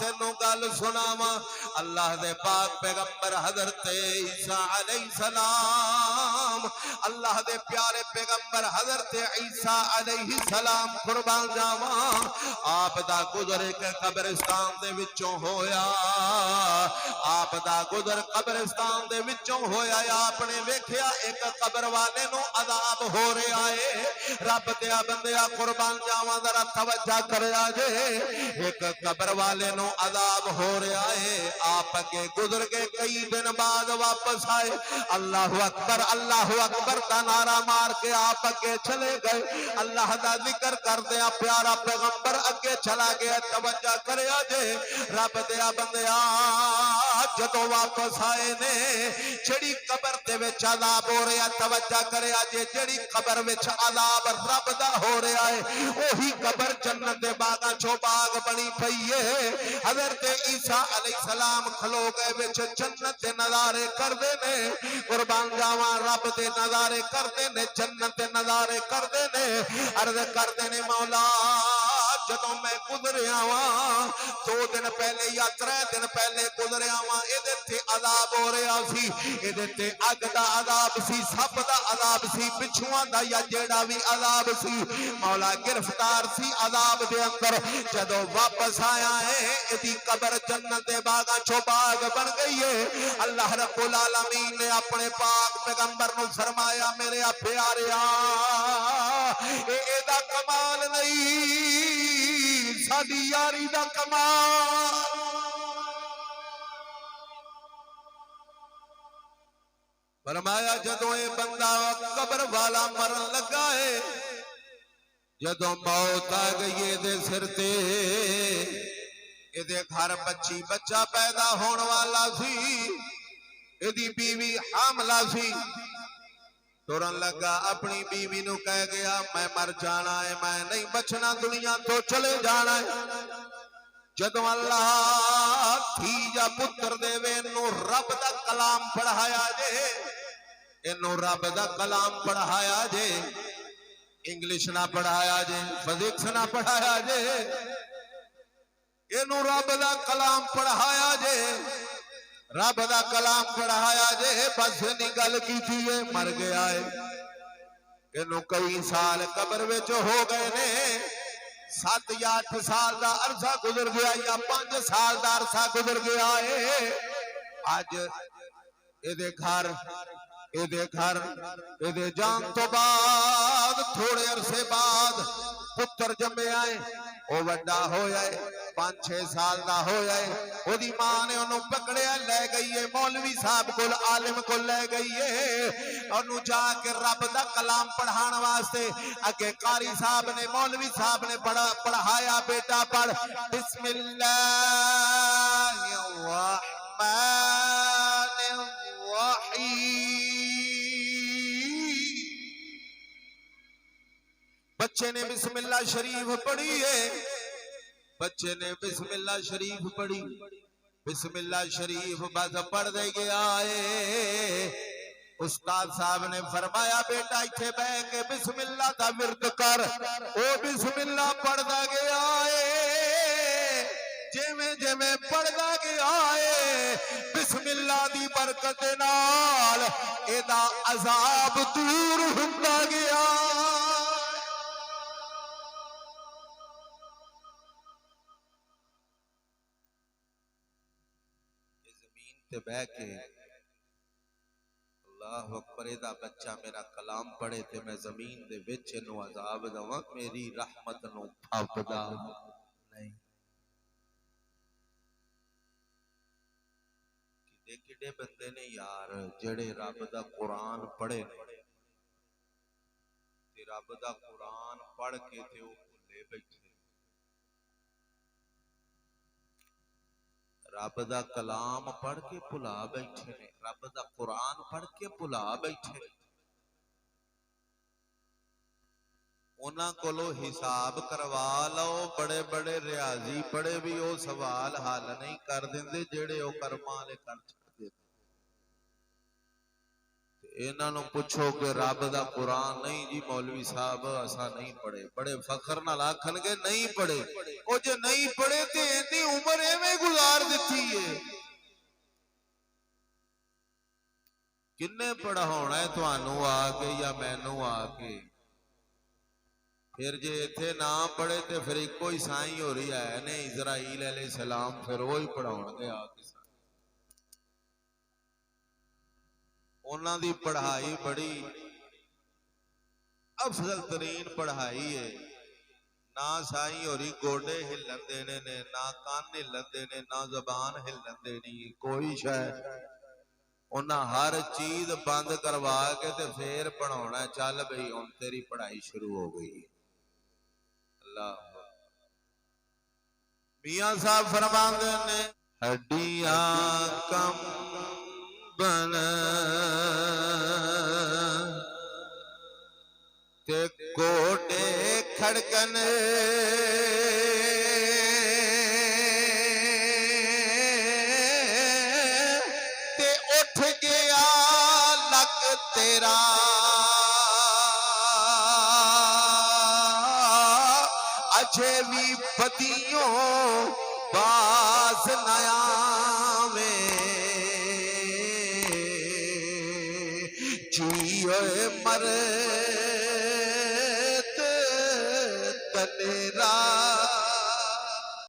تینوں گل سناواں اللہ دے پاک پیغمبر حضرت عیسیٰ علیہ السلام اللہ دے پیارے پیغمبر حضرت عیسیٰ علیہ السلام قربان جاواں آپ دا گزر ایک قبرستان دے وچوں ہویا آپ دا گزر قبرستان دے وچوں ہویا آپ نے ویکھیا ایک قبر والے نو عذاب ہو رہا ہے رب دیا بندیا قربان جاواں ذرا توجہ کریا جے ایک قبر والے نو عذاب ہو رہا ہے آپ کے گزر کے کئی دن بعد واپس آئے اللہ اکبر کا نعرہ مار کے آپ کے چلے گئے اللہ دا ذکر کر دیا پیارا پیغمبر اگے چلا گیا توجہ کریا جے رب دیا بندیا جدو واپس آئے نے جڑی قبر دے وچ عذاب ہو رہا توجہ کریا جے جڑی قبر وچ عذاب رب دا ہو رہا ہے وہی قبر جنت دے باغاں چوں باغ بنی پئی ہے حضرت عیسیٰ علیہ السلام کھلو گئے وچ جنت دے نظارے کردے نے قربان جاواں رب دے نظارے کردے نے جنت دے نظارے کردے نے عرض کردے نے مولا جدوں میں گزریا واں 2 دن پہلے یا 3 دن پہلے گزریا واں ایدے تے عذاب ہو رہا سی ایدے تے اگ دا عذاب سی سب دا عذاب سی بچھواں دا یا جیڑا بھی عذاب سی مولا گرفتار سی عذاب دے اندر جدوں واپس آیا ہے ایدی قبر جنت دے باغاں چوں باغ بن گئی ہے اللہ رب العالمین نے اپنے پاک پیغمبر نو فرمایا میرے پیاریا اے دا کمال نہیں ساڈی یاری دا کمال فرمایا جدوں اے بندہ قبر والا مرن لگا ہے جدوں موت آ گئی دے سر تے اے دے گھر بچی بچہ پیدا ہون والا سی اے دی بیوی حاملہ سی ٹرن لگا اپنی بیوی نو کہہ گیا میں مر جانا ہے میں نہیں بچنا دنیا تو چلے جانا ہے جدوں اللہ تھی جا پتر دے وے نو رب دا کلام پڑھایا جے انو رب دا کلام پڑھایا جے انگلش نہ پڑھایا جے فزکس نہ پڑھایا جے انو رب دا کلام پڑھایا جے رب دا کلام پڑھایا جے بس نگل کی تھیے مر گیا ہے انو کئی سال قبر وچ ہو گئے نے 7 یا 8 سال دا عرصہ گزر گیا یا 5 سال دا عرصہ گزر گیا ہے آج اے دے جان تو بعد تھوڑے عرصے بعد پتر جمے آئے او وڈا ہو جائے 5-6 سال دا ہو جائے او دی ماں نے انہوں پکڑیا لے گئی ہے مولوی صاحب کو عالم کو لے گئی ہے انہوں جا کے رب دا کلام پڑھان واسطے اگے قاری صاحب نے مولوی صاحب نے پڑھایا بیٹا پڑھ بسم اللہ الرحمن الرحیم بچے نے بسم اللہ شریف پڑھی ہے بچے نے بسم اللہ شریف پڑھی بسم اللہ شریف بس پڑھ دے گیا ہے استاد صاحب نے فرمایا بیٹا ایتھے بیٹھ کے بسم اللہ دا ورد کر او بسم اللہ پڑھ دا گیا ہے جویں پڑھدا گیا ہے بسم اللہ دی برکت نال ایدا عذاب دور ہوندا گیا تے بہ کے اللہ اکبر دا بچہ میرا کلام پڑھے تے میں زمین دے وچ نو عذاب دواں میری رحمت نو پھپدا نہیں کڈے بندے نے یار جڑے رب دا قرآن پڑھے تے رب دا قرآن پڑھ کے تے او بھلے بیٹھے رب دا کلام پڑھ کے بھلا بیٹھے نے رب دا قرآن پڑھ کے بھلا بیٹھے انہاں کولو حساب کروا لو بڑے بڑے ریاضی پڑھے بھی او سوال حل نہیں کر دیندے جڑے او کرماں والے کر چھڈ دے انہاں نوں پوچھو کہ رب دا قرآن نہیں جی مولوی صاحب اساں نہیں پڑھے بڑے فخر نال آکھن گے نہیں پڑھے او جے نہیں پڑھے تے اتنی عمر ایویں دتی ہے کنے پڑھاؤنا ہے تانوں آ کے یا مینوں آ کے پھر جے ایتھے نہ پڑھے تے پھر ایک کوئی سائیں ہو رہی ہے نے اسرائیل علیہ السلام پھر وہی پڑھاؤن گے آ کے انہاں دی پڑھائی بڑی افضل ترین پڑھائی ہے نہ سائیں ہوری گوڑے ہلن دینے نے نہ کان ہلن دینے نہ زبان ہلن دینی کوئی شاید انہاں ہر چیز بند کروا کے تے پھر پڑھاونا چل بھئی ہن تیری پڑھائی شروع ہو گئی اللہ میاں صاحب فرماندے نے ہڈیاں کم بن تے کوٹے کھڑکن تے اٹھ گیا لک تیرا اجے بھی بدیوں باز نیا میں جیوے مر